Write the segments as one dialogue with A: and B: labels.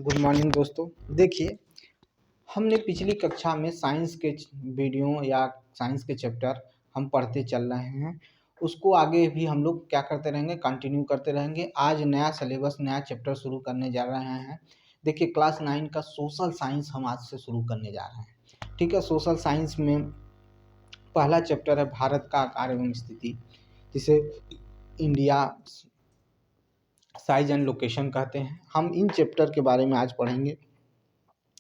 A: Good morning दोस्तों। देखिए, हमने पिछली कक्षा में साइंस के वीडियो या साइंस के चैप्टर हम पढ़ते चल रहे हैं। उसको आगे भी हम लोग क्या करते रहेंगे, कंटिन्यू करते रहेंगे। आज नया सिलेबस, नया चैप्टर शुरू करने जा रहे हैं। देखिए, क्लास 9 का सोशल साइंस हम आज से शुरू करने जा रहे हैं। ठीक है, सोशल साइंस में पहला चैप्टर है भारत का आकार एवं स्थिति, जिसे इंडिया साइज एंड लोकेशन कहते हैं। हम इन चैप्टर के बारे में आज पढ़ेंगे।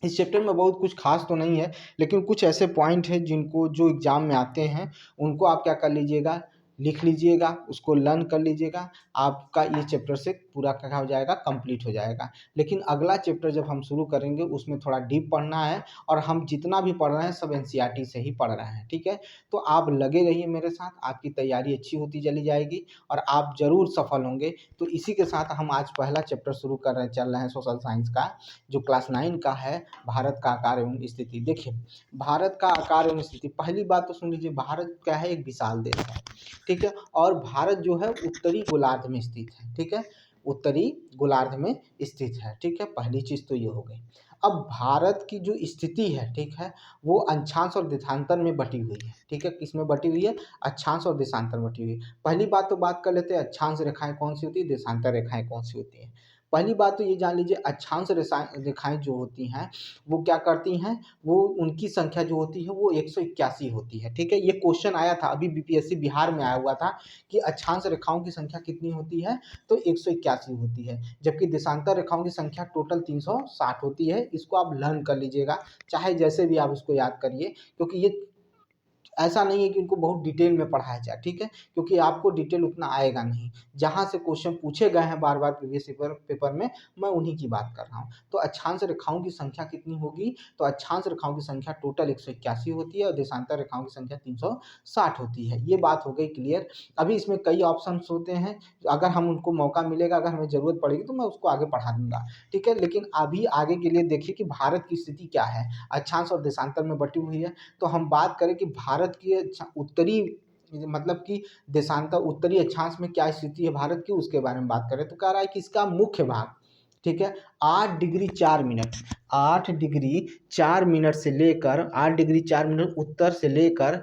A: इस चैप्टर में बहुत कुछ खास तो नहीं है, लेकिन कुछ ऐसे पॉइंट हैं जिनको जो एग्जाम में आते हैं उनको आप क्या कर लीजिएगा, लिख लीजिएगा, उसको लर्न कर लीजिएगा। आपका ये चैप्टर से पूरा क्या हो जाएगा, कंप्लीट हो जाएगा। लेकिन अगला चैप्टर जब हम शुरू करेंगे उसमें थोड़ा डीप पढ़ना है, और हम जितना भी पढ़ रहे हैं सब एनसीईआरटी से ही पढ़ रहे हैं। ठीक है, तो आप लगे रहिए मेरे साथ, आपकी तैयारी अच्छी होती चली जाएगी और आप जरूर सफल होंगे। तो इसी के साथ हम आज पहला चैप्टर शुरू चल रहे हैं सोशल साइंस का, जो क्लास 9 का है, भारत का आकार एवं स्थिति। देखिए, भारत का आकार एवं स्थिति, पहली बात तो सुन लीजिए, भारत क्या है, एक विशाल देश है। ठीक है, और भारत जो है उत्तरी गोलार्ध में स्थित है। ठीक है, उत्तरी गोलार्ध में स्थित है। ठीक है, पहली चीज तो ये हो गई। अब भारत की जो स्थिति है, ठीक है, वो अक्षांश और देशांतर में बटी हुई है। ठीक है, किसमें बटी हुई है, अक्षांश और देशांतर में बटी हुई है। पहली बात तो बात कर लेते हैं, अक्षांश रेखाएं कौन सी होती है, देशांतर रेखाएं कौन सी होती है। पहली बात तो ये जान लीजिए, अक्षांश रेखाएं जो होती हैं वो क्या करती हैं, वो उनकी संख्या जो होती है वो 181 होती है। ठीक है, ये क्वेश्चन आया था अभी, बीपीएससी बिहार में आया हुआ था कि अक्षांश रेखाओं की संख्या कितनी होती है, तो 181 होती है। जबकि देशांतर रेखाओं की संख्या टोटल 360 होती है। इसको आप लर्न कर लीजिएगा, चाहे जैसे भी आप इसको याद करिए, क्योंकि ये ऐसा नहीं है कि इनको बहुत डिटेल में पढ़ाया जाए। ठीक है, क्योंकि आपको डिटेल उतना आएगा नहीं। जहाँ से क्वेश्चन पूछे गए हैं बार बार प्रीवियस पेपर में, मैं उन्हीं की बात कर रहा हूँ। तो अक्षांश रेखाओं की संख्या कितनी होगी, तो अक्षांश रेखाओं की संख्या टोटल 181 होती है और देशांतर रेखाओं की संख्या 360 होती है। ये बात हो गई क्लियर। अभी इसमें कई ऑप्शन होते हैं, अगर हम उनको मौका मिलेगा, अगर हमें जरूरत पड़ेगी तो मैं उसको आगे पढ़ा दूंगा। ठीक है, लेकिन अभी आगे के लिए देखिए कि भारत की स्थिति क्या है, अक्षांश और देशांतर में बटी हुई है। तो हम बात करें कि भारत की उत्तरी, मतलब कि देशांतर उत्तरी अक्षांश में क्या स्थिति है भारत की, उसके बारे में बात करें तो कह रहा है कि इसका मुख्य भाग, ठीक है, 8 डिग्री 4 मिनट, 8 डिग्री 4 मिनट से लेकर 8 डिग्री 4 मिनट उत्तर से लेकर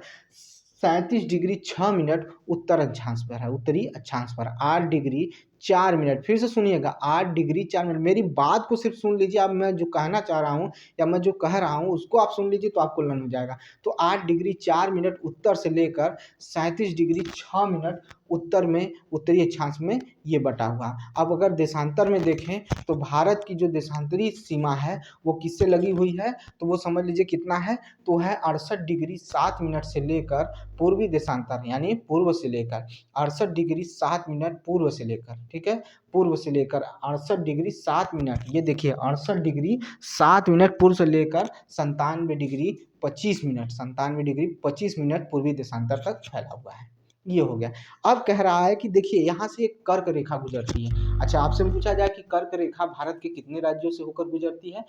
A: 37 डिग्री 6 मिनट उत्तर अक्षांश पर है, उत्तरी अक्षांश पर 8 डिग्री 4 मिनट। फिर से सुनिएगा, 8 डिग्री 4 मिनट। मेरी बात को सिर्फ सुन लीजिए, अब मैं जो कहना चाह रहा हूँ या मैं जो कह रहा हूँ उसको आप सुन लीजिए तो आपको लर्न हो जाएगा। तो 8 डिग्री 4 मिनट उत्तर से लेकर 37 डिग्री 6 मिनट उत्तर में, उत्तरी अक्षांश में ये बटा हुआ। अब अगर देशांतर में देखें तो भारत की जो देशांतरी सीमा है वो किससे लगी हुई है, तो वो समझ लीजिए कितना है, तो है 68 डिग्री 7 मिनट से लेकर पूर्वी देशांतर, यानी पूर्व से लेकर 68 डिग्री 7 मिनट पूर्व से लेकर, ठीक है, पूर्व से लेकर 68 डिग्री 7 मिनट, ये देखिए 68 डिग्री 7 मिनट पूर्व से लेकर 97 डिग्री 25 मिनट, 97 डिग्री 25 मिनट पूर्वी देशांतर तक फैला हुआ है। ये हो गया। अब कह रहा है कि देखिए यहाँ से एक कर्क रेखा गुजरती है। अच्छा, आपसे पूछा जाए कि कर्क रेखा भारत के कितने राज्यों से होकर गुजरती है,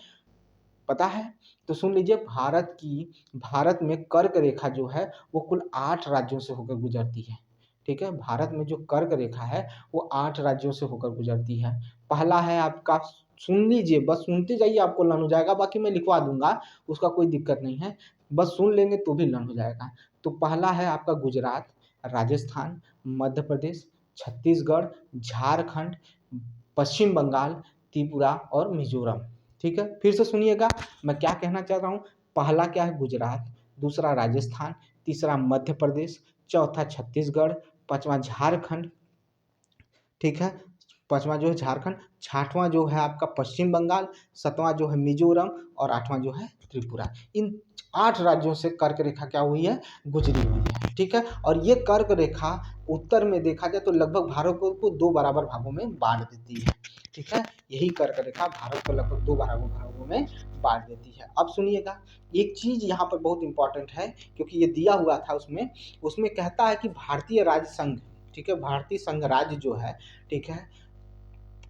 A: पता है? तो सुन लीजिए, भारत में कर्क रेखा जो है वो कुल 8 राज्यों से होकर गुजरती है। ठीक है, भारत में जो कर्क रेखा है वो 8 राज्यों से होकर गुजरती है। पहला है आपका, सुन लीजिए, बस सुनते जाइए, आपको लर्न हो जाएगा, बाकी मैं लिखवा दूंगा, उसका कोई दिक्कत नहीं है, बस सुन लेंगे तो भी लर्न हो जाएगा। तो पहला है आपका गुजरात, राजस्थान, मध्य प्रदेश, छत्तीसगढ़, झारखंड, पश्चिम बंगाल, त्रिपुरा और मिजोरम। ठीक है, फिर से सुनिएगा मैं क्या कहना चाह रहा हूँ। पहला क्या है, गुजरात, दूसरा राजस्थान, तीसरा मध्य प्रदेश, चौथा छत्तीसगढ़, पांचवा झारखंड, ठीक है, पांचवा जो है झारखंड, छठवां जो है आपका पश्चिम बंगाल, सातवां जो है मिजोरम और आठवां जो है त्रिपुरा। इन 8 राज्यों से कर्क रेखा क्या हुई है, गुजरी हुई है। ठीक है, और ये कर्क रेखा उत्तर में देखा जाए तो लगभग भारत को 2 बराबर भागों में बांट देती है। ठीक है, यही कर्क रेखा भारत को लगभग 2 बराबर भागों में बांट देती है। अब सुनिएगा, एक चीज यहाँ पर बहुत इंपॉर्टेंट है, क्योंकि ये दिया हुआ था उसमें कहता है कि भारतीय राज्य संघ, ठीक है, भारतीय संघ राज्य जो है, ठीक है,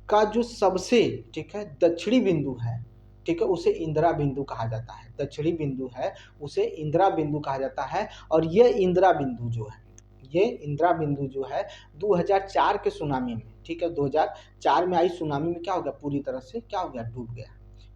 A: का जो सबसे, ठीक है, दक्षिणी बिंदु है, ठीक है, उसे इंदिरा बिंदु कहा जाता है। दक्षिणी बिंदु है उसे इंदिरा बिंदु कहा जाता है। और ये इंदिरा बिंदु जो है, ये इंदिरा बिंदु जो है 2004 के सुनामी में, ठीक है, 2004 में आई सुनामी में क्या हो गया, पूरी तरह से क्या हो गया, डूब गया।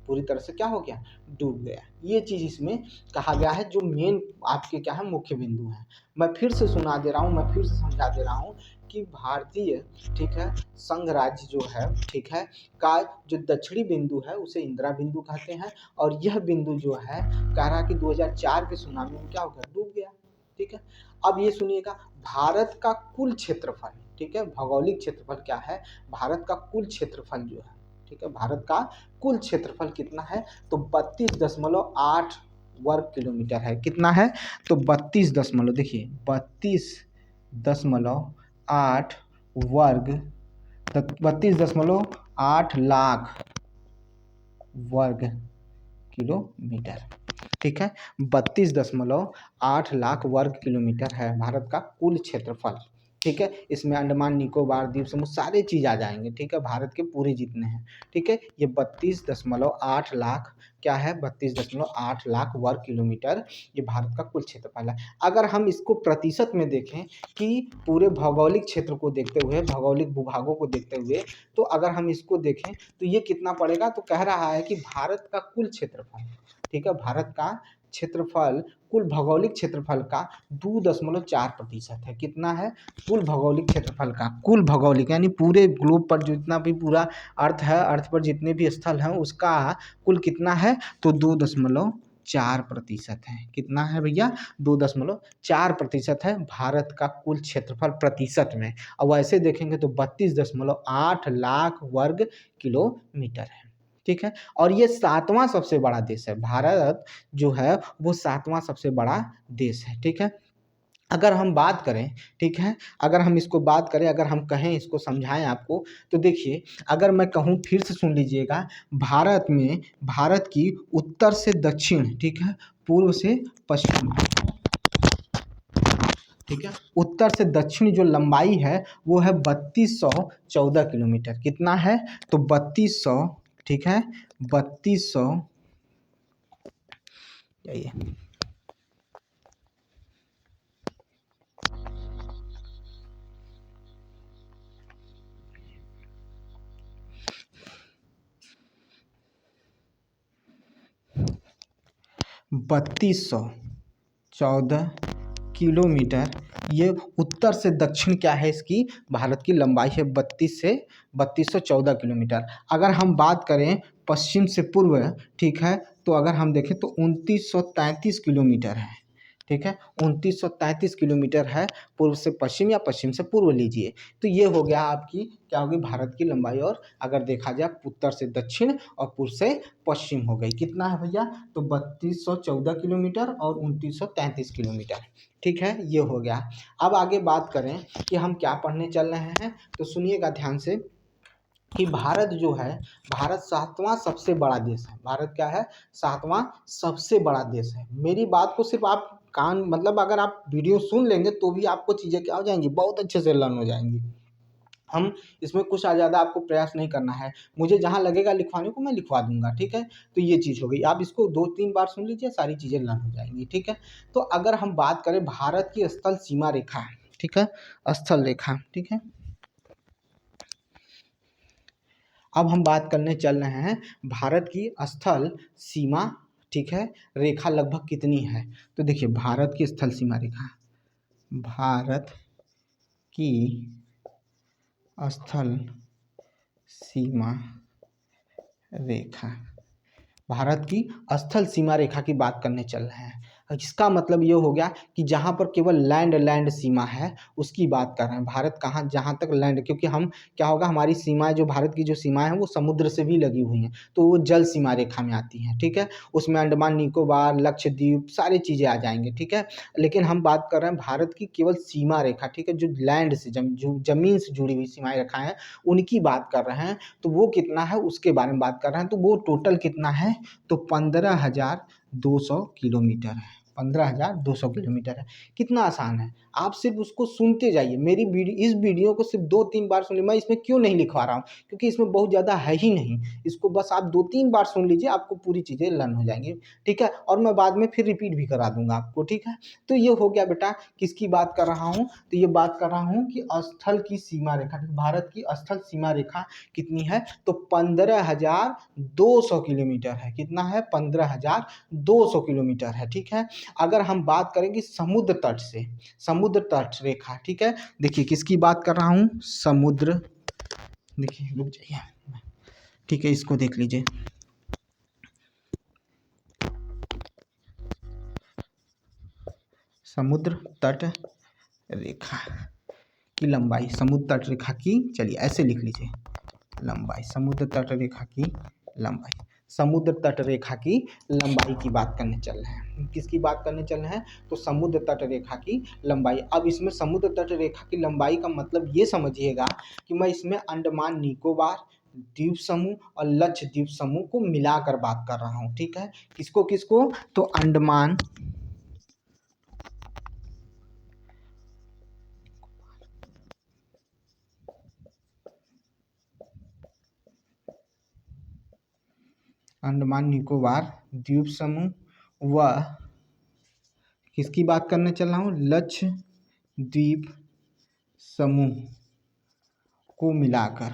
A: पूरी तरह से क्या हो गया, डूब गया। ये चीज़ इसमें कहा गया है, जो मेन आपके क्या है मुख्य बिंदु हैं। मैं फिर से सुना दे रहा हूँ, मैं फिर से समझा दे रहा हूँ कि भारतीय, ठीक है, संघ राज्य जो है, ठीक है, का जो दक्षिणी बिंदु है उसे इंदिरा बिंदु कहते हैं, और यह बिंदु जो है कह रहा कि 2004 के सुनामी में क्या हो गया, डूब गया। ठीक है, अब ये सुनिएगा, भारत का कुल क्षेत्रफल, ठीक है, भौगोलिक क्षेत्रफल क्या है, भारत का कुल क्षेत्रफल जो है, ठीक है, भारत का कुल क्षेत्रफल कितना है, तो 32.8 वर्ग किलोमीटर है। कितना है, तो 32 देखिए 32.8 वर्ग, 32.8 लाख वर्ग किलोमीटर। ठीक है, 32.8 लाख वर्ग किलोमीटर है भारत का कुल क्षेत्रफल। ठीक है, इसमें अंडमान निकोबार द्वीप समूह सारे चीज आ जाएंगे। ठीक है, भारत के पूरे जितने हैं। ठीक है, ये 32.8 लाख क्या है, 32.8 लाख वर्ग किलोमीटर ये भारत का कुल क्षेत्रफल है। अगर हम इसको प्रतिशत में देखें कि पूरे भौगोलिक क्षेत्र को देखते हुए, भौगोलिक भूभागों को देखते हुए, तो अगर हम इसको देखें तो ये कितना पड़ेगा, तो कह रहा है कि भारत का कुल क्षेत्रफल, ठीक है, भारत का क्षेत्रफल कुल भौगोलिक क्षेत्रफल का 2.4% है। कितना है, कुल भौगोलिक क्षेत्रफल का, कुल भौगोलिक यानी पूरे ग्लोब पर जितना भी पूरा अर्थ है, अर्थ पर जितने भी स्थल हैं उसका कुल कितना है, तो 2.4% है। कितना है भैया, 2.4% है भारत का कुल क्षेत्रफल प्रतिशत में। और वैसे देखेंगे तो 32.8 लाख वर्ग किलोमीटर है। ठीक है, और ये 7वां सबसे बड़ा देश है, भारत जो है वो 7वां सबसे बड़ा देश है। ठीक है, अगर हम बात करें, ठीक है, अगर हम इसको बात करें, अगर हम कहें, इसको समझाएं आपको, तो देखिए, अगर मैं कहूँ, फिर से सुन लीजिएगा, भारत में, भारत की उत्तर से दक्षिण, ठीक है, पूर्व से पश्चिम, ठीक है, उत्तर से दक्षिण जो लंबाई है वो है 3214 किलोमीटर। कितना है, तो 3200, ठीक है, 3200, ये 3214 किलोमीटर, ये उत्तर से दक्षिण क्या है, इसकी भारत की लंबाई है 3214 किलोमीटर। अगर हम बात करें पश्चिम से पूर्व, ठीक है, तो अगर हम देखें तो 2933 किलोमीटर है। ठीक है, 2933 किलोमीटर है पूर्व से पश्चिम या पश्चिम से पूर्व लीजिए। तो ये हो गया आपकी क्या होगी, भारत की लंबाई। और अगर देखा जाए उत्तर से दक्षिण और पूर्व से पश्चिम हो गई। कितना है भैया, तो 3214 किलोमीटर और 2933 किलोमीटर। ठीक है, ये हो गया। अब आगे बात करें कि हम क्या पढ़ने चल रहे हैं, तो सुनिएगा ध्यान से कि भारत जो है, भारत 7वां सबसे बड़ा देश है। भारत क्या है, 7वां सबसे बड़ा देश है। मेरी बात को सिर्फ आप कान, मतलब अगर आप वीडियो सुन लेंगे तो भी आपको चीज़ें क्या हो जाएंगी, बहुत अच्छे से लर्न हो जाएंगी। हम इसमें कुछ ज़्यादा आपको प्रयास नहीं करना है, मुझे जहाँ लगेगा लिखवाने को मैं लिखवा दूंगा। ठीक है, तो ये चीज़ हो गई। आप इसको 2-3 बार सुन लीजिए, सारी चीज़ें लर्न हो जाएंगी। ठीक है, तो अगर हम बात करें भारत की स्थल सीमा रेखा, ठीक है, स्थल रेखा, ठीक है, अब हम बात करने चल रहे हैं भारत की स्थल सीमा, ठीक है, रेखा लगभग कितनी है। तो देखिए, भारत की स्थल सीमा रेखा, भारत की स्थल सीमा रेखा, भारत की स्थल सीमा रेखा की बात करने चल रहे हैं। इसका मतलब ये हो गया कि जहाँ पर केवल लैंड सीमा है उसकी बात कर रहे हैं। भारत कहाँ, जहाँ तक लैंड, क्योंकि हम क्या होगा, हमारी सीमाएं, जो भारत की जो सीमाएं हैं वो समुद्र से भी लगी हुई हैं, तो वो जल सीमा रेखा में आती हैं। ठीक है, उसमें अंडमान निकोबार, लक्षद्वीप सारी चीज़ें आ जाएंगे। ठीक है, लेकिन हम बात कर रहे हैं भारत की केवल सीमा रेखा, ठीक है, जो लैंड से, जमीन से जुड़ी हुई सीमाएं रेखा हैं उनकी बात कर रहे हैं। तो वो कितना है उसके बारे में बात कर रहे हैं। तो वो टोटल कितना है, तो 15,200 किलोमीटर है। 15,200 किलोमीटर है। कितना आसान है। आप सिर्फ उसको सुनते जाइए। मेरी वीडियो, इस वीडियो को सिर्फ 2-3 बार सुन लीजिए। मैं इसमें क्यों नहीं लिखवा रहा हूँ, क्योंकि इसमें बहुत ज़्यादा है ही नहीं। इसको बस आप 2-3 बार सुन लीजिए, आपको पूरी चीज़ें लर्न हो जाएंगी, ठीक है। और मैं बाद में फिर रिपीट भी करा दूंगा आपको, ठीक है। तो ये हो गया बेटा, किसकी बात कर रहा हूँ, तो ये बात कर रहा हूँ कि स्थल की सीमा रेखा, भारत की स्थल सीमा रेखा कितनी है, तो 15,200 किलोमीटर है। कितना है, 15,200 किलोमीटर है, ठीक है। अगर हम बात करेंगे समुद्र तट से, समुद्र तट रेखा, ठीक है। देखिए किसकी बात कर रहा हूँ, समुद्र, देखिए रुक जाइए, ठीक है, इसको देख लीजिए। समुद्र तट रेखा की लंबाई, समुद्र तट रेखा की, चलिए ऐसे लिख लीजिए, लंबाई, समुद्र तट रेखा की लंबाई, समुद्र तट रेखा की लंबाई की बात करने चल रहे हैं। किसकी बात करने चल रहे हैं, तो समुद्र तट रेखा की लंबाई। अब इसमें समुद्र तट रेखा की लंबाई का मतलब ये समझिएगा कि मैं इसमें अंडमान निकोबार द्वीप समूह और लक्षद्वीप समूह को मिलाकर बात कर रहा हूँ, ठीक है। किसको किसको, तो अंडमान अंडमान निकोबार द्वीप समूह व किसकी बात करने चल रहा हूँ, लक्षद्वीप समूह को मिलाकर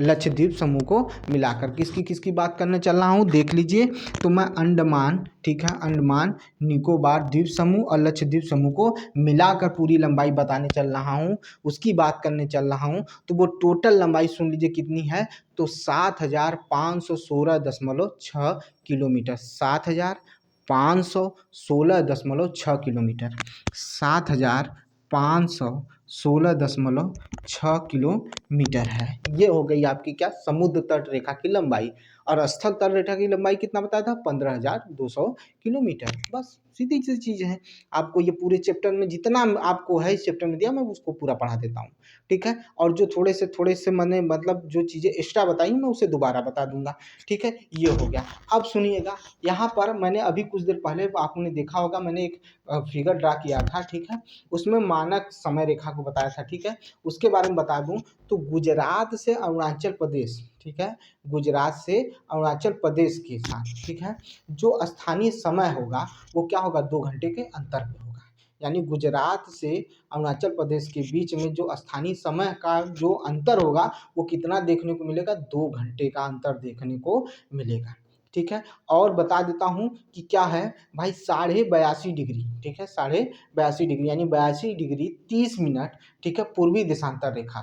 A: लक्षद्वीप समूह को मिलाकर किसकी किसकी बात करने चल रहा हूँ, देख लीजिए। तो मैं अंडमान, ठीक है, अंडमान निकोबार द्वीप समूह और लक्षद्वीप समूह को मिलाकर पूरी लंबाई बताने चल रहा हूँ, उसकी बात करने चल रहा हूँ। तो वो टोटल लंबाई सुन लीजिए कितनी है, तो 7,516.6 किलोमीटर, 7,516.6 किलोमीटर, 7,516.6 किलोमीटर है। ये हो गई आपकी क्या, समुद्र तट रेखा की लंबाई। और स्थल तट रेखा की लंबाई कितना बताया था, 15,200 किलोमीटर। बस सीधी सी चीज़ है। आपको ये पूरे चैप्टर में जितना आपको है इस चैप्टर में दिया, मैं उसको पूरा पढ़ा देता हूँ, ठीक है। और जो थोड़े से मैंने मतलब जो चीज़ें एक्स्ट्रा बताई मैं उसे दोबारा बता दूंगा, ठीक है। ये हो गया। अब सुनिएगा, यहाँ पर मैंने अभी कुछ देर पहले आपने देखा होगा, मैंने एक फिगर ड्रा किया था, ठीक है। उसमें मानक समय रेखा को बताया था, ठीक है। उसके बारे में बता दूं, तो गुजरात से अरुणाचल प्रदेश, ठीक है, गुजरात से अरुणाचल प्रदेश के साथ, ठीक है, जो स्थानीय समय होगा वो क्या होगा, 2 घंटे के अंतर पे होगा। यानी गुजरात से अरुणाचल प्रदेश के बीच में जो स्थानीय समय का जो अंतर होगा वो कितना देखने को मिलेगा, 2 घंटे का अंतर देखने को मिलेगा, ठीक है। और बता देता हूँ कि क्या है भाई, 82.5 डिग्री, ठीक है, 82.5 डिग्री यानी 82 डिग्री 30 मिनट, ठीक है, पूर्वी देशांतर रेखा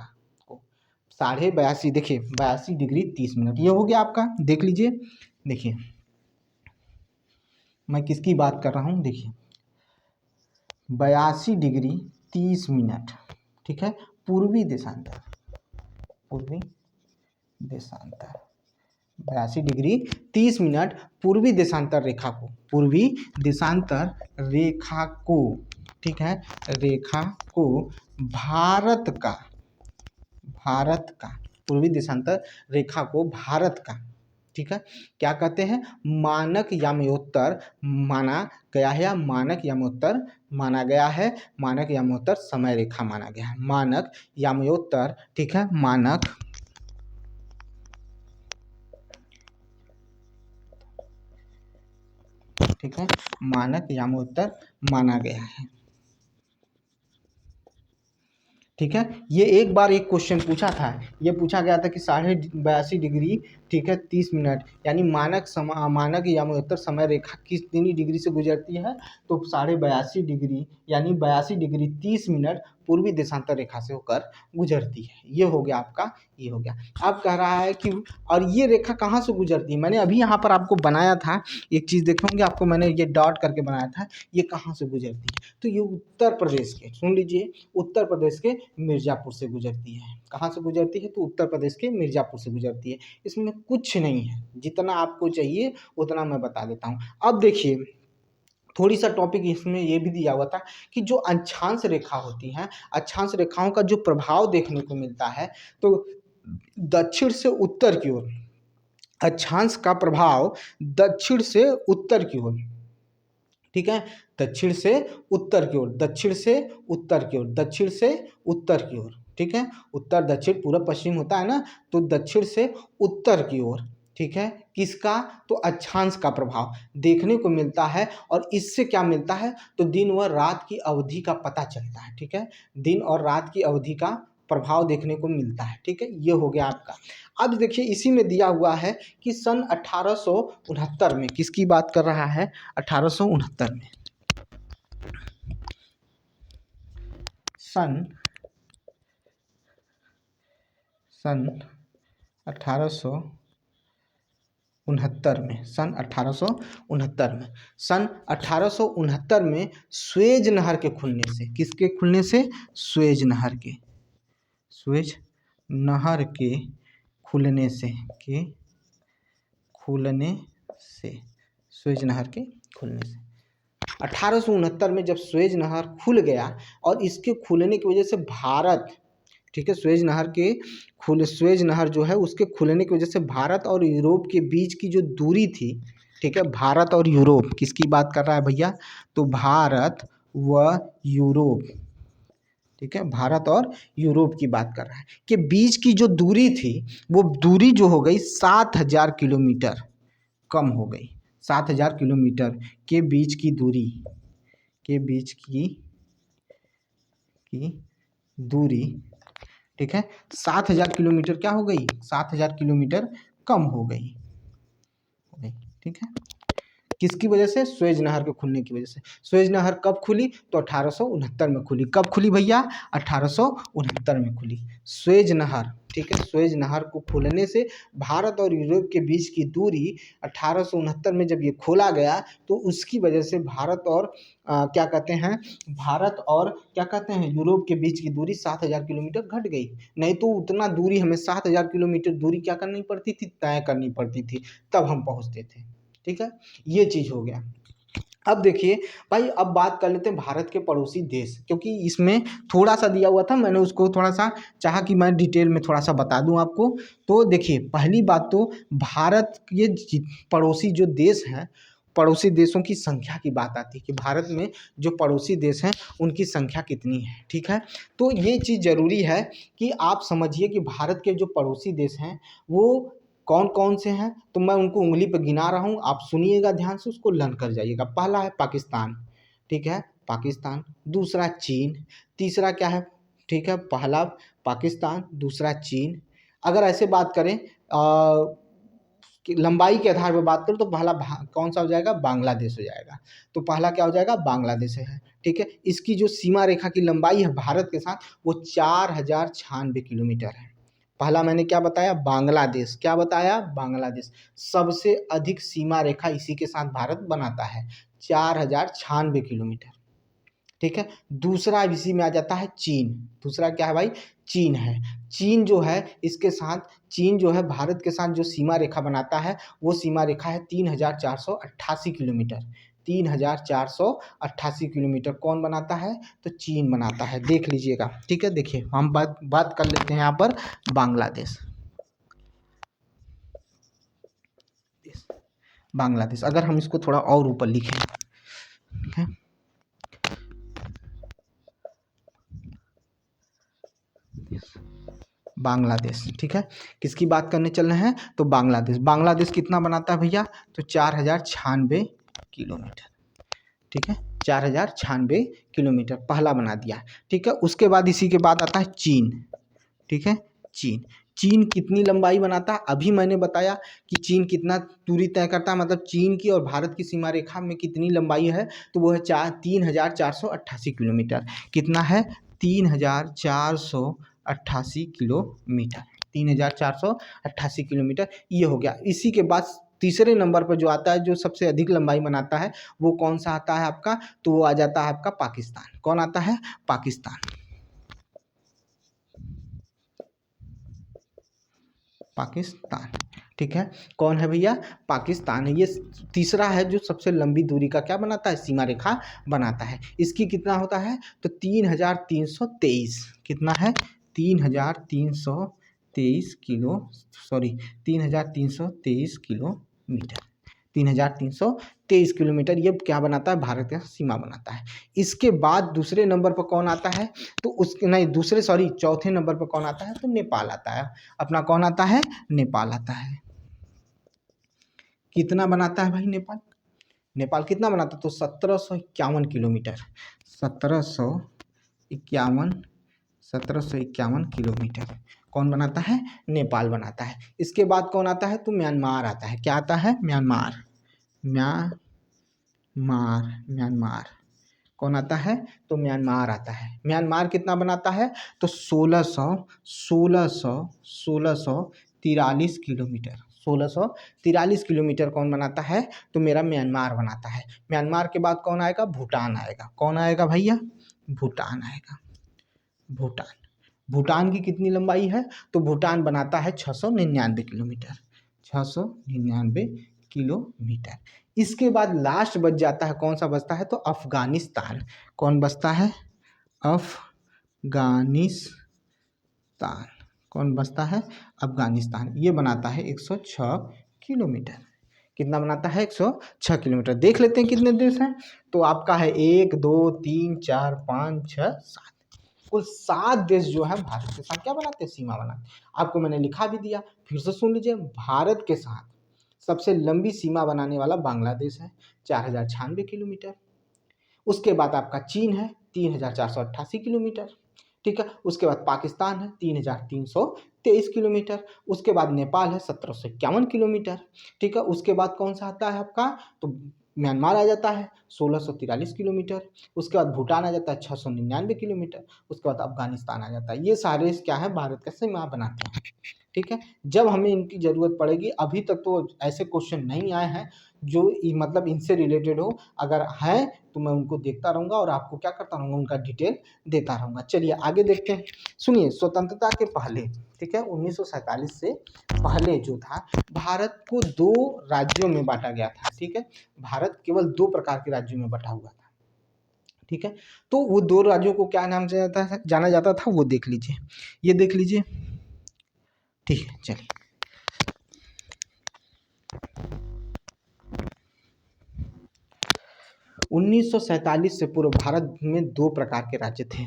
A: को 82.5, देखिए 82 डिग्री 30 मिनट, ये हो गया आपका, देख लीजिए। देखिए मैं किसकी बात कर रहा हूँ, देखिए 82 डिग्री 30 मिनट, ठीक है, पूर्वी देशांतर, पूर्वी देशांतर 82 डिग्री 30 मिनट पूर्वी देशांतर रेखा को, पूर्वी देशांतर रेखा को, ठीक है, रेखा को भारत का, भारत का पूर्वी देशांतर रेखा को भारत का, ठीक है, क्या कहते हैं, मानक याम्योत्तर माना गया है, या मानक याम्योत्तर माना गया है, मानक याम्योत्तर समय रेखा माना गया है, मानक याम्योत्तर, ठीक है, मानक ठीक है, मानक याम्योत्तर माना गया है, ठीक है। ये एक बार एक क्वेश्चन पूछा था, ये पूछा गया था कि 82.5 डिग्री, ठीक है, 30 मिनट यानी मानक याम्योत्तर समय रेखा कितनी डिग्री से गुजरती है, तो 82.5 डिग्री यानी 82 डिग्री 30 मिनट पूर्वी देशांतर रेखा से होकर गुजरती है। ये हो गया आपका, ये हो गया। अब कह रहा है कि और ये रेखा कहाँ से गुजरती है, मैंने अभी यहाँ पर आपको बनाया था, एक चीज़ देखोगे आपको, मैंने ये डॉट करके बनाया था, ये कहाँ से गुजरती है, तो ये उत्तर प्रदेश के, सुन लीजिए, उत्तर प्रदेश के मिर्ज़ापुर से गुजरती है। कहाँ से गुजरती है, तो उत्तर प्रदेश के मिर्ज़ापुर से गुजरती है। इसमें कुछ नहीं है, जितना आपको चाहिए उतना मैं बता देता हूँ। अब देखिए थोड़ी सा टॉपिक इसमें ये भी दिया हुआ था कि जो अक्षांश रेखा होती हैं, अक्षांश रेखाओं का जो प्रभाव देखने को मिलता है, तो दक्षिण से उत्तर की ओर, अक्षांश का प्रभाव दक्षिण से उत्तर की ओर, ठीक है। दक्षिण से उत्तर की ओर, दक्षिण से उत्तर की ओर, दक्षिण से उत्तर की ओर, ठीक है। उत्तर दक्षिण पूर्व पश्चिम होता है ना, तो दक्षिण से उत्तर की ओर, ठीक है। किसका? तो अक्षांश का प्रभाव देखने को मिलता है। और इससे क्या मिलता है? तो दिन व रात की अवधि का पता चलता है, ठीक है। दिन और रात की अवधि का प्रभाव देखने को मिलता है, ठीक है। ये हो गया आपका। अब देखिए इसी में दिया हुआ है कि सन 1869 में, किसकी बात कर रहा है? 1869 में, सन 1869 में, सन 1869 में स्वेज नहर के खुलने से, किसके खुलने से? स्वेज नहर के, स्वेज नहर के खुलने से, स्वेज नहर के खुलने से 1869 में जब स्वेज नहर खुल गया, और इसके खुलने की वजह से भारत, ठीक है, स्वेज नहर जो है उसके खुलने की वजह से भारत और यूरोप के बीच की जो दूरी थी, ठीक है, भारत और यूरोप, किसकी बात कर रहा है भैया? तो भारत व यूरोप, ठीक है, भारत और यूरोप की बात कर रहा है, कि बीच की जो दूरी थी वो दूरी जो हो गई 7000 किलोमीटर कम हो गई। 7000 किलोमीटर के बीच की दूरी, दूरी, ठीक है, 7000 किलोमीटर क्या हो गई? 7000 किलोमीटर कम हो गई, ठीक है। किसकी वजह से? स्वेज नहर के खुलने की वजह से। स्वेज नहर कब खुली? तो 1869 में खुली। कब खुली भैया? 1869 में खुली स्वेज नहर, ठीक है। स्वेज नहर को खुलने से भारत और यूरोप के बीच की दूरी 1869 में जब ये खोला गया, तो उसकी वजह से भारत और क्या कहते हैं, यूरोप के बीच की दूरी 7000 किलोमीटर घट गई। नहीं तो उतना दूरी हमें 7000 किलोमीटर दूरी क्या करनी पड़ती थी? तय करनी पड़ती थी, तब हम पहुँचते थे, ठीक है। ये चीज़ हो गया। अब देखिए भाई, अब बात कर लेते हैं भारत के पड़ोसी देश, क्योंकि इसमें थोड़ा सा दिया हुआ था, मैंने उसको थोड़ा सा चाहा कि मैं डिटेल में थोड़ा सा बता दूं आपको। तो देखिए पहली बात तो भारत के पड़ोसी जो देश हैं, पड़ोसी देशों की संख्या की बात आती है कि भारत में जो पड़ोसी देश हैं उनकी संख्या कितनी है, ठीक है। तो ये चीज़ ज़रूरी है कि आप समझिए कि भारत के जो पड़ोसी देश हैं वो कौन कौन से हैं। तो मैं उनको उंगली पर गिना रहा हूँ, आप सुनिएगा ध्यान से, उसको लर्न कर जाइएगा। पहला है पाकिस्तान, ठीक है, पाकिस्तान। दूसरा चीन। तीसरा क्या है? ठीक है, पहला पाकिस्तान, दूसरा चीन। अगर ऐसे बात करें कि लंबाई के आधार पर बात करें तो पहला कौन सा हो जाएगा? बांग्लादेश हो जाएगा। तो पहला क्या हो जाएगा? बांग्लादेश है, ठीक है। इसकी जो सीमा रेखा की लंबाई है भारत के साथ, वो 4096 किलोमीटर है। पहला मैंने क्या बताया? बांग्लादेश। क्या बताया? बांग्लादेश। सबसे अधिक सीमा रेखा इसी के साथ भारत बनाता है, 4096 किलोमीटर, ठीक है। दूसरा इसी में आ जाता है चीन। दूसरा क्या है भाई? चीन है। चीन जो है इसके साथ, चीन जो है भारत के साथ जो सीमा रेखा बनाता है, वो सीमा रेखा है 3488 किलोमीटर। 3488 किलोमीटर कौन बनाता है? तो चीन बनाता है, देख लीजिएगा, ठीक है। देखिए हम बात कर लेते हैं यहाँ पर बांग्लादेश। बांग्लादेश, अगर हम इसको थोड़ा और ऊपर लिखें, ठीक है, बांग्लादेश, ठीक है। किसकी बात करने चल रहे हैं? तो बांग्लादेश। बांग्लादेश कितना बनाता है भैया? तो 4096 किलोमीटर, ठीक है, 4096 किलोमीटर पहला बना दिया, ठीक है। उसके बाद इसी के बाद आता है चीन, ठीक है। चीन, चीन कितनी लंबाई बनाता है? अभी मैंने बताया कि चीन कितना दूरी तय करता है, मतलब चीन की और भारत की सीमा रेखा में कितनी लंबाई है, तो वो है 3488 किलोमीटर। कितना है? 3488 किलोमीटर, 3488 किलोमीटर, ये हो गया। इसी के बाद तीसरे नंबर पर जो आता है, जो सबसे अधिक लंबाई बनाता है, वो कौन सा आता है आपका? तो वो आ जाता है आपका पाकिस्तान। कौन आता है? पाकिस्तान। पाकिस्तान, ठीक है। कौन है भैया? पाकिस्तान है। ये तीसरा है जो सबसे लंबी दूरी का क्या बनाता है? सीमा रेखा बनाता है। इसकी कितना होता है? तो 3323। कितना है? 3323 किलोमीटर, 3,323 किलोमीटर ये क्या बनाता है, भारत का सीमा बनाता है। इसके बाद दूसरे नंबर पर कौन आता है, तो उसके नहीं दूसरे सॉरी चौथे नंबर पर कौन आता है, तो नेपाल आता है। अपना कौन आता है, नेपाल आता है। कितना बनाता है भाई नेपाल, नेपाल कितना बनाता है, तो 1751 किलोमीटर, 1751 किलोमीटर कौन बनाता है, नेपाल बनाता है। इसके बाद कौन आता है, तो म्यांमार आता है। क्या आता है, म्यांमार, म्यांमार कौन आता है, तो म्यांमार आता है। म्यांमार कितना बनाता है, तो 1643 किलोमीटर, 1643 किलोमीटर कौन बनाता है, तो मेरा म्यांमार बनाता है। म्यांमार के बाद कौन आएगा, भूटान आएगा। कौन आएगा भैया, भूटान आएगा। भूटान की कितनी लंबाई है, तो भूटान बनाता है 699 किलोमीटर, 699 किलोमीटर। इसके बाद लास्ट बच जाता है, कौन सा बचता है, तो अफगानिस्तान। कौन बचता है, अफगानिस्तान कौन बचता है, अफगानिस्तान। ये बनाता है 106 किलोमीटर। कितना बनाता है, 106 किलोमीटर। देख लेते हैं कितने देश हैं, तो आपका है 1 2 3 4 5 6 7, कुल 7 देश जो है भारत के साथ क्या बनाते हैं, सीमा बनाते हैं। आपको मैंने लिखा भी दिया, फिर से सुन लीजिए। भारत के साथ सबसे लंबी सीमा बनाने वाला बांग्लादेश है, 4096 किलोमीटर। उसके बाद आपका चीन है, 3488 किलोमीटर, ठीक है। उसके बाद पाकिस्तान है, 3323 किलोमीटर। उसके बाद नेपाल है, 1751 किलोमीटर, ठीक है। उसके बाद कौन सा आता है आपका, तो म्यांमार आ जाता है, 1643 किलोमीटर। उसके बाद भूटान आ जाता है, 699 किलोमीटर। उसके बाद अफगानिस्तान आ जाता है। ये सारे क्या है, भारत का सीमा बनाते हैं, ठीक है। जब हमें इनकी ज़रूरत पड़ेगी, अभी तक तो ऐसे क्वेश्चन नहीं आए हैं जो मतलब इनसे रिलेटेड हो। अगर है तो मैं उनको देखता रहूँगा और आपको क्या करता रहूँगा, उनका डिटेल देता रहूँगा। चलिए आगे देखते हैं। सुनिए, स्वतंत्रता के पहले, ठीक है, 1947 से पहले जो था, भारत को 2 राज्यों में बांटा गया था, ठीक है। भारत केवल 2 प्रकार के राज्यों में बटा हुआ था, ठीक है। तो वो 2 राज्यों को क्या नाम से जाना जाता था, वो देख लीजिए, ये देख लीजिए, ठीक है। चलिए 1947 से पूर्व भारत में 2 प्रकार के राज्य थे।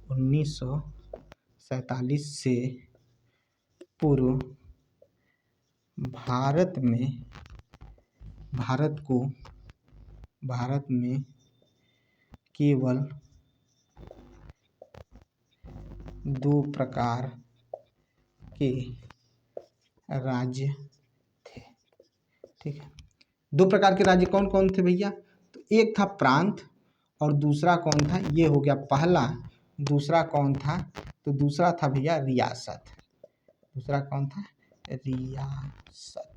A: 1947 से पूर्व भारत में केवल 2 प्रकार के राज्य थे, ठीक है। 2 प्रकार के राज्य कौन कौन थे भैया, तो एक था प्रांत और दूसरा कौन था, ये हो गया पहला। दूसरा कौन था, तो दूसरा था भैया रियासत। दूसरा कौन था, रियासत।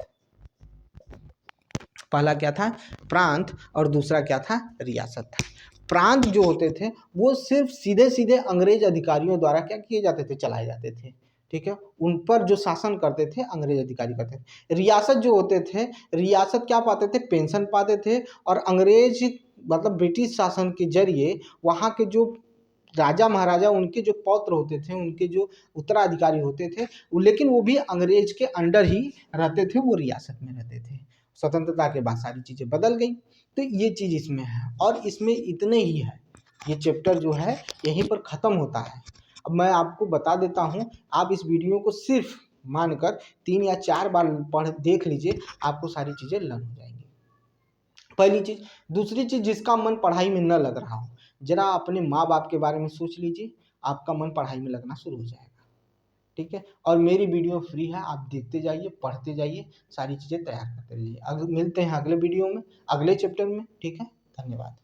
A: पहला क्या था, प्रांत, और दूसरा क्या था, रियासत था। प्रांत जो होते थे वो सिर्फ सीधे सीधे अंग्रेज अधिकारियों द्वारा क्या किए जाते थे, चलाए जाते थे, ठीक है। उन पर जो शासन करते थे अंग्रेज अधिकारी करते थे। रियासत जो होते थे, रियासत क्या पाते थे, पेंशन पाते थे, और अंग्रेज मतलब ब्रिटिश शासन के जरिए वहाँ के जो राजा महाराजा, उनके जो पौत्र होते थे, उनके जो उत्तराधिकारी होते थे, लेकिन वो भी अंग्रेज के अंडर ही रहते थे, वो रियासत में रहते थे। स्वतंत्रता के बाद सारी चीज़ें बदल गई, तो ये चीज़ इसमें है, और इसमें इतने ही है। ये चैप्टर जो है यहीं पर ख़त्म होता है। अब मैं आपको बता देता हूँ, आप इस वीडियो को सिर्फ मानकर 3 या 4 बार पढ़ देख लीजिए, आपको सारी चीज़ें लर्न हो जाएंगी। पहली चीज़। दूसरी चीज़, जिसका मन पढ़ाई में न लग रहा हो, जरा अपने माँ बाप के बारे में सोच लीजिए, आपका मन पढ़ाई में लगना शुरू हो जाएगा, ठीक है। और मेरी वीडियो फ्री है, आप देखते जाइए, पढ़ते जाइए, सारी चीज़ें तैयार करते रहिए। मिलते हैं अगले वीडियो में, अगले चैप्टर में, ठीक है। धन्यवाद।